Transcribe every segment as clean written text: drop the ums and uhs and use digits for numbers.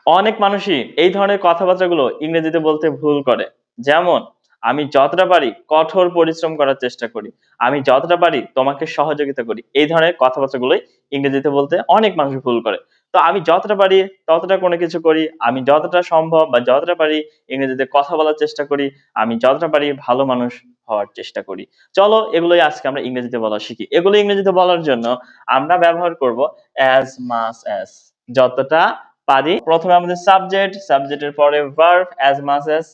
অনেক মানুষই এই ধরনের কথাবার্তাগুলো ইংরেজিতে বলতে ভুল করে। যেমন, আমি যতটা পারি কঠোর পরিশ্রম করার চেষ্টা করি। আমি যতটা পারি তোমাকে সহযোগিতা করি। এই ধরনের কথাবার্তাগুলোই ইংরেজিতে বলতে অনেক মানুষ ভুল করে। তো আমি যতটা পারি ততটা কোনো কিছু করি। আমি যতটা সম্ভব বা যতটা পারি ইংরেজিতে কথা বলার চেষ্টা করি। আমি যতটা পারি ভালো মানুষ হওয়ার চেষ্টা করি। চলো এগুলোই আজকে আমরা ইংরেজিতে বলা শিখি। এগুলো ইংরেজিতে বলার জন্য আমরা ব্যবহার করব as much as, যতটা পারি। প্রথমে আমাদের সাবজেক্টের পরে verb as much as,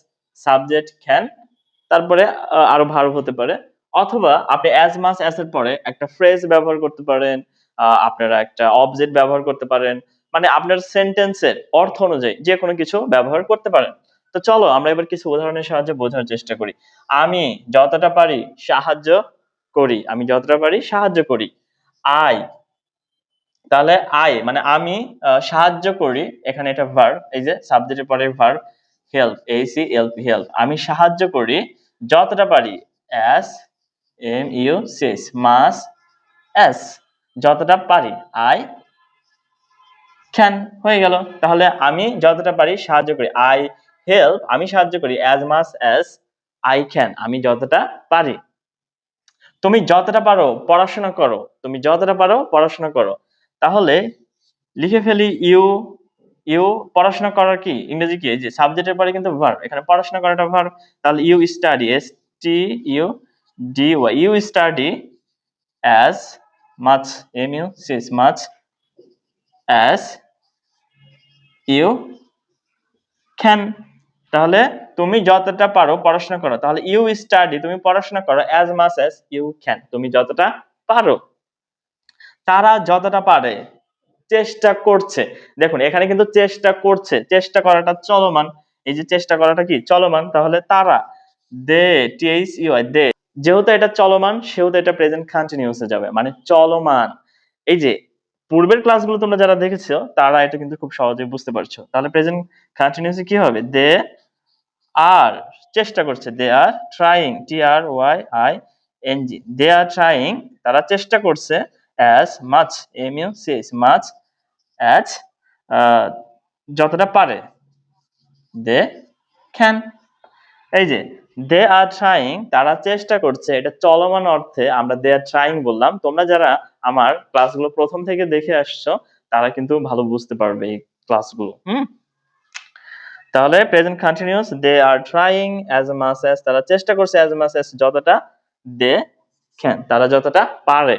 subject can, তারপরে আরো ভার্ব হতে পারে, অথবা আপনি as much as এর পরে একটা ফ্রেজ ব্যবহার করতে পারেন, আপনারা একটা অবজেক্ট ব্যবহার করতে পারেন, মানে আপনার সেন্টেন্সের অর্থ অনুযায়ী যে কোনো কিছু ব্যবহার করতে পারেন। তো চলো আমরা এবার কিছু উদাহরণের সাহায্যে বোঝার চেষ্টা করি। আমি যতটা পারি সাহায্য করি। আমি যতটা পারি সাহায্য করি। আই, তাহলে আই মানে আমি সাহায্য করি, এখানে এটা ভার্ব, এই যে সাবজেক্টের পরে ভার্ব, হেল্প, ACLP, হেল্প, আমি সাহায্য করি যতটা পারি, অ্যাস MUCH, মাস অ্যাস, যতটা পারি, আই ক্যান, হয়ে গেল। তাহলে আমি যতটা পারি সাহায্য করি, আই হেল্প, আমি সাহায্য করি, as much as I can, আমি যতটা পারি। তুমি যতটা পারো পড়াশোনা করো। তুমি যতটা পারো পড়াশোনা করো। তাহলে লিখে ফেলি, ইউ, ইউ পড়াশোনা করার কি ইংরেজি কি, এই যে সাবজেক্টের পরে কিন্তু ভার্ব, এখানে পড়াশোনা করাটা ভার্ব। তাহলে you study, STUDY, you study as much, MUCH, much as you can. তাহলে তুমি যতটা পারো পড়াশোনা করো। তাহলে ইউ স্টাডি, তুমি পড়াশোনা করো, as much as you can, তুমি যতটা পারো। তারা যতটা পারে চেষ্টা করছে। দেখুন এখানে কিন্তু চেষ্টা করছে, চেষ্টা করাটা চলমান। এই যে চেষ্টা করাটা কি চলমান, তাহলে তারা, দে, THEY, দে, যেহেতু এটা চলমান সেহেতু এটা প্রেজেন্ট কন্টিনিউয়াসে যাবে, মানে চলমান। এই যে পূর্বের ক্লাসগুলো তোমরা যারা দেখেছো তারা এটা কিন্তু খুব সহজেই বুঝতে পারছো। তাহলে প্রেজেন্ট কন্টিনিউয়াসে কি হবে, দে আর, চেষ্টা করছে, they are trying, TRYING, they are trying, তারা চেষ্টা করছে, as much, MUCH, much as, যতটা পারে, দে ক্যান। এই যে দে আর ট্রাইং, তারা চেষ্টা করছে, এটা চলমান অর্থে আমরা দে আর ট্রাইং বললাম। তোমরা যারা আমার ক্লাসগুলো প্রথম থেকে দেখে আসছো তারা কিন্তু ভালো বুঝতে পারবে এই ক্লাসগুলো। তাহলে present continuous, they are trying as much as, তারা চেষ্টা করছে, অ্যাজ মাচ অ্যাজ, যতটা, দে ক্যান, তারা যতটা পারে।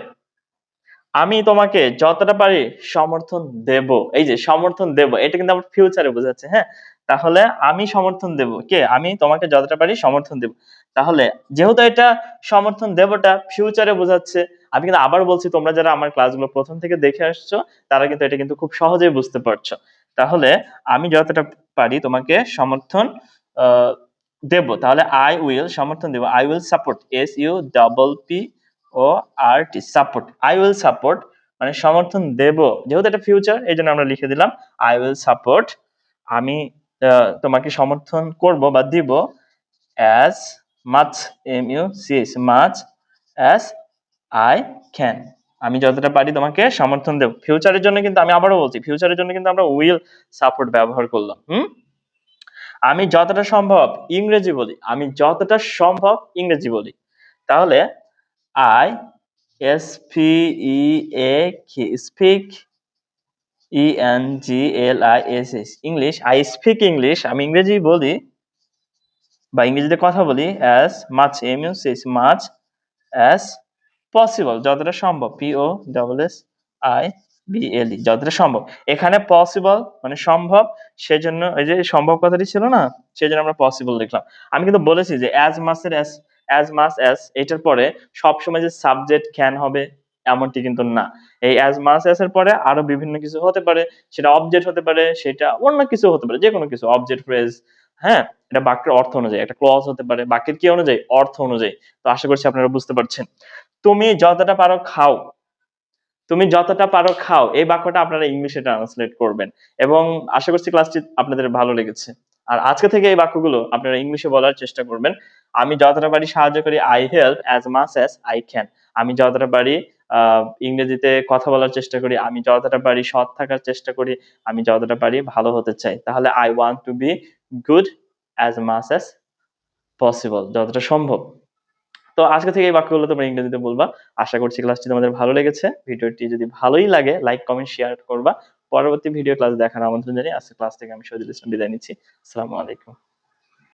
আমি তোমাকে যতটা পারি সমর্থন দেব। এই যে সমর্থন দেব, এটা কিন্তু আমার ফিউচারে বোঝাচ্ছে। হ্যাঁ, তাহলে আমি সমর্থন দেব, কে, আমি তোমাকে যতটা পারি সমর্থন দেব। তাহলে যেহেতু এটা সমর্থন দেবটা ফিউচারে বোঝাচ্ছে, আমি কিন্তু আবার বলছি, তোমরা যারা আমার ক্লাসগুলো প্রথম থেকে দেখে আসছো তারা কিন্তু এটা কিন্তু খুব সহজেই বুঝতে পারছো। তাহলে আমি যতটা পারি তোমাকে সমর্থন দেব। তাহলে আই উইল, সমর্থন দেব, I will support, SUPPORT, support, I will support, মানে সমর্থন দেব, যেহেতু এটা ফিউচার এই জন্য আমরা লিখে দিলাম আই উইল সাপোর্ট, আমি তোমাকে সমর্থন করব বা দিব, as much, MUCH, much as I can, আমি যতটা পারি তোমাকে সমর্থন দেব। ফিউচারের জন্য কিন্তু আমি আবারও বলছি, ফিউচারের জন্য কিন্তু আমরা উইল সাপোর্ট ব্যবহার করলাম। আমি যতটা সম্ভব ইংরেজি বলি, আমি যতটা সম্ভব ইংরেজি বলি। তাহলে I speak, ENGLISH, English, I speak English, আমি ইংরেজি বলি বা ইংরেজিতে কথা বলি, as much, MUCH, much as possible, যতটা সম্ভব, POSSIBLE, যতটা সম্ভব। এখানে পসিবল মানে সম্ভব, সেজন্য এই যে সম্ভব কথাটি ছিল না, সেজন্য আমরা পসিবল লিখলাম। আমি কিন্তু বলেছি যে অ্যাজ মাচ অ্যাজ এটার পরে সবসময় যে সাবজেক্ট ক্যান হবে এমনটি কিন্তু না। এই অ্যাজ মাচ অ্যাজ এর পরে আরো বিভিন্ন কিছু হতে পারে, সেটা অবজেক্ট হতে পারে, সেটা অন্য কিছু হতে পারে, যে কোনো কিছু, অবজেক্ট, ফ্রেজ। হ্যাঁ, এটা বাক্যের অর্থ অনুযায়ী, একটা ক্লজ হতে পারে, বাক্যের কি অনুযায়ী, অর্থ অনুযায়ী। তো আশা করছি আপনারা বুঝতে পারছেন। তুমি যতটা পারো খাও, তুমি যতটা পারো খাও, এই বাক্যটা আপনারা ইংলিশে ট্রান্সলেট করবেন, এবং আশা করছি ক্লাসটি আপনাদের ভালো লেগেছে। আর আজকে থেকে এই বাক্যগুলো আপনারা ইংলিশে বলার চেষ্টা করবেন। আমি যতটা পারি সাহায্য করি, I help as much as I can, আমি যতটা পারি ইংরেজিতে কথা বলার চেষ্টা করি, আমি যতটা পারি সৎ থাকার চেষ্টা করি, আমি যতটা পারি ভালো হতে চাই। তাহলে I want to be good as much as possible, যতটা সম্ভব। তো আজকে থেকে এই বাক্যগুলো তোমরা ইংরেজিতে বলবা। আশা করছি ক্লাসটি তোমাদের ভালো লেগেছে। ভিডিওটি যদি ভালোই লাগে লাইক, কমেন্ট, শেয়ার করবা। পরবর্তী ভিডিও ক্লাস দেখার আমন্ত্রণ জানিয়ে আজকে ক্লাস থেকে আমি শহীদুল ইসলাম বিদায় নিচ্ছি। আসসালামু আলাইকুম।